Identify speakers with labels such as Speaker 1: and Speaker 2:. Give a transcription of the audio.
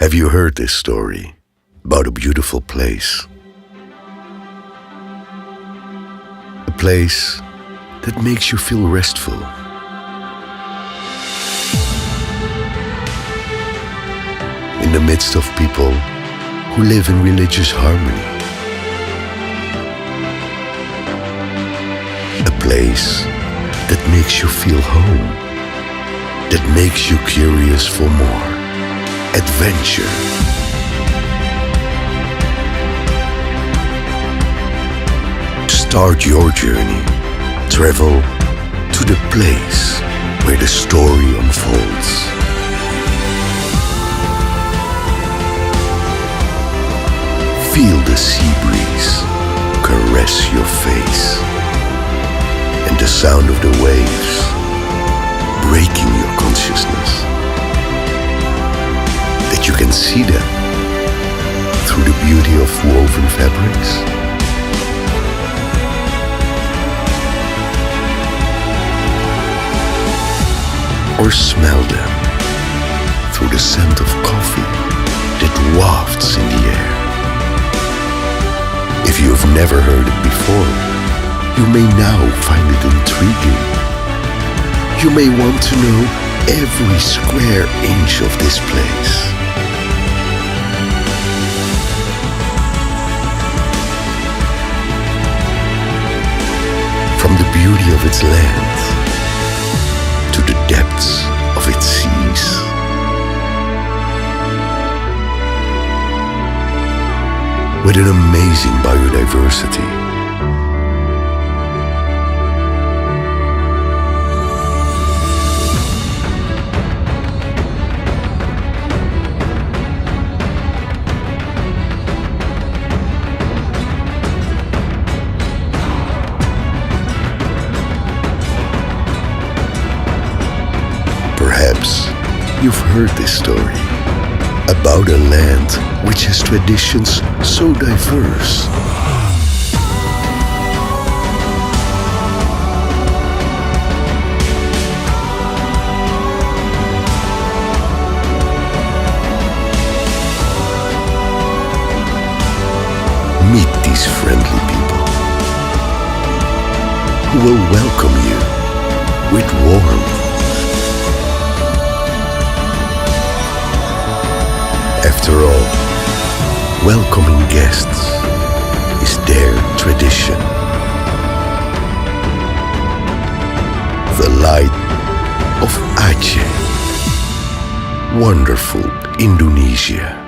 Speaker 1: Have you heard this story about a beautiful place? A place that makes you feel restful. In the midst of people who live in religious harmony. A place that makes you feel home, that makes you curious for more. Adventure. Start your journey. Travel to the place where the story unfolds. Feel the sea breeze caress your face and the sound of the waves breaking your consciousness. That you can see them through the beauty of woven fabrics. Or smell them through the scent of coffee that wafts in the air. If you have never heard it before, you may now find it intriguing. You may want to know every square inch of this place. From the beauty of its land to the depths of its seas. With an amazing biodiversity. Perhaps you've heard this story about a land which has traditions so diverse. Meet these friendly people who will welcome you with warmth. After all, welcoming guests is their tradition. The light of Aceh, wonderful Indonesia.